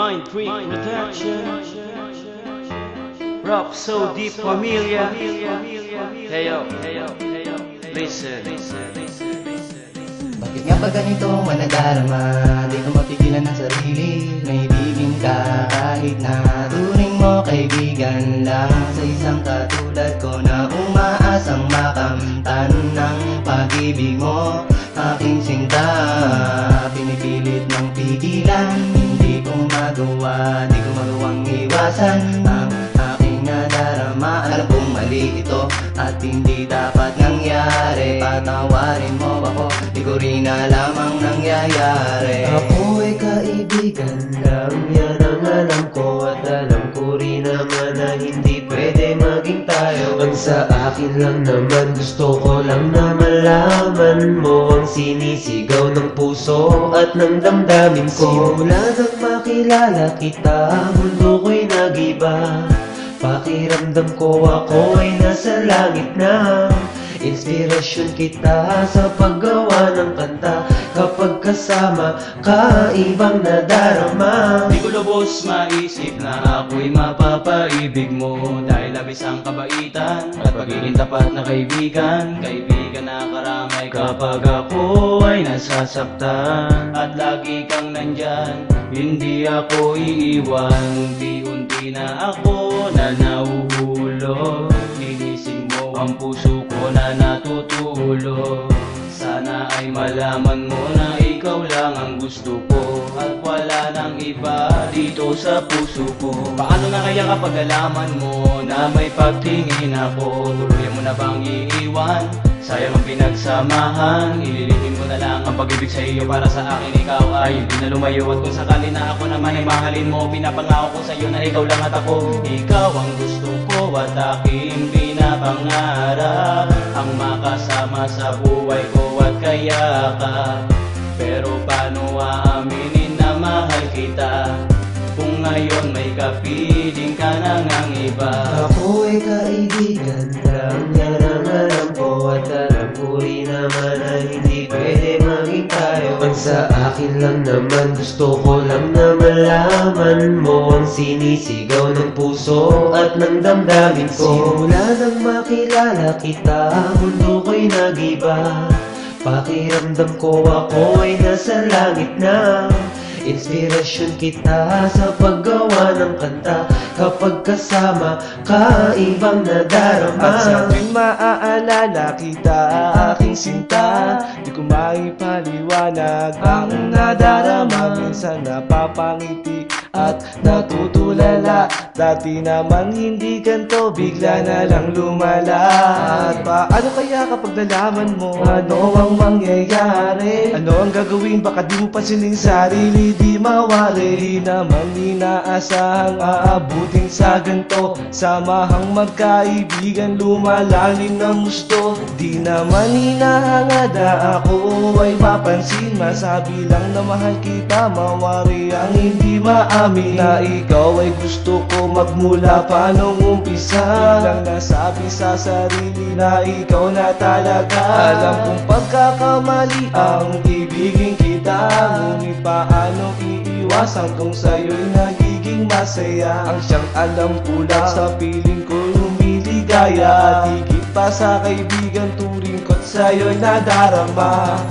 Mind Freak Protection, Rap So Deep Familia. Hey yo, listen. Bakit nga ba ganito manadarama? Di ko mapigilan ang sarili na ibigin ka kahit na turing mo kaibigan lang sa isang katulad ko na umaasang makamtan ng pag-ibig mo. Aking sinta, pinipilit ng pigilan, hindi ko magawa, di ko magawang iwasan ang aking nadarama. Alam kong mali ito at hindi dapat nangyari. Patawarin mo ako, di ko rin alam ang nangyayari. Ako ay kaibigan lang, yan ang alam ko. At alam ko rin naman na hindi pwede maging tayo. Ang sa akin lang naman, gusto ko lang na malaman mo ang sinisigaw ng puso at ng damdamin ko. Simula nang makilala kita, mundo ko'y nag-iba. Pakiramdam ko ako ay nasa langit na. Inspirasyon kita sa paggawa ng kanta. Kapag kasama ka, ibang nadarama. Di ko lubos maisip na ako'y mapapaibig mo, dahil labis ang kabaitan at pagiging tapat na kaibigan. Kaibigan na karamay kapag ako ay nasasaktan, at lagi kang nandyan, hindi ako iiwan. Unti-unti na ako na nahuhulog, inisip mo ang puso ko na natutulog. Sana ay malaman mo na ikaw lang ang gusto ko, at wala nang iba dito sa puso ko. Paano na kaya kapag alaman mo na may pagtingin ako? Tuluyan mo na bang iiwan? Sayang ang pinagsamahan. Ililihim ko na lang ang pag-ibig sa iyo, para sa akin ikaw ay hindi na lumayo. At kung sakali na ako naman ay mahalin mo, pinapangako ko sa iyo na ikaw lang at ako. Ikaw ang gusto ko at aking pinapangarap, ang makasama sa buhay ko at kayakap. Pero paano aaminin na mahal kita kung ngayon may kapiling ka na ngang iba? Ako ay kaibigan lang, yan ang alam ko. At alam ko rin naman na hindi pwede maging tayo. Ang sa akin lang naman, gusto ko lang na malaman mo ang sinisigaw ng puso at ng damdamin ko. Simula nang makilala kita, mundo ko'y nag-iba. Pakiramdam ko ako ay nasa langit na. Inspirasyon kita sa paggawa ng kanta. Kapag kasama ka, ibang nadarama. At sa tuwing maaalala kita, aking sinta, di ko maipaliwanag ang nadarama. Minsan napapangiti at natutulala. Dati naman hindi ganto, bigla na lang lumala. At paano kaya kapag nalaman mo ano ang mangyayari? Ano ang gagawin? Baka di mo pansinin sarili, di mawari. Di naman inaasahang aabutin sa ganto. Samahang magkaibigan, lumalalim ng gusto. Di naman hinahangad na ako ay mapansin. Masabi lang na mahal kita, mawari ang hindi maamin na ikaw ay gusto ko magmula pa nung umpisa. Biglang nasabi sa sarili na ikaw na talaga. Alam kong pagkakamali ang ibigin kita, ngunit paano iiwasan kung sa'yo'y nagiging masaya? Ang siyang alam ko lang sa piling ko lumiligaya, at higit pa sa kaibigan turing ko't sa'yo'y nadarama.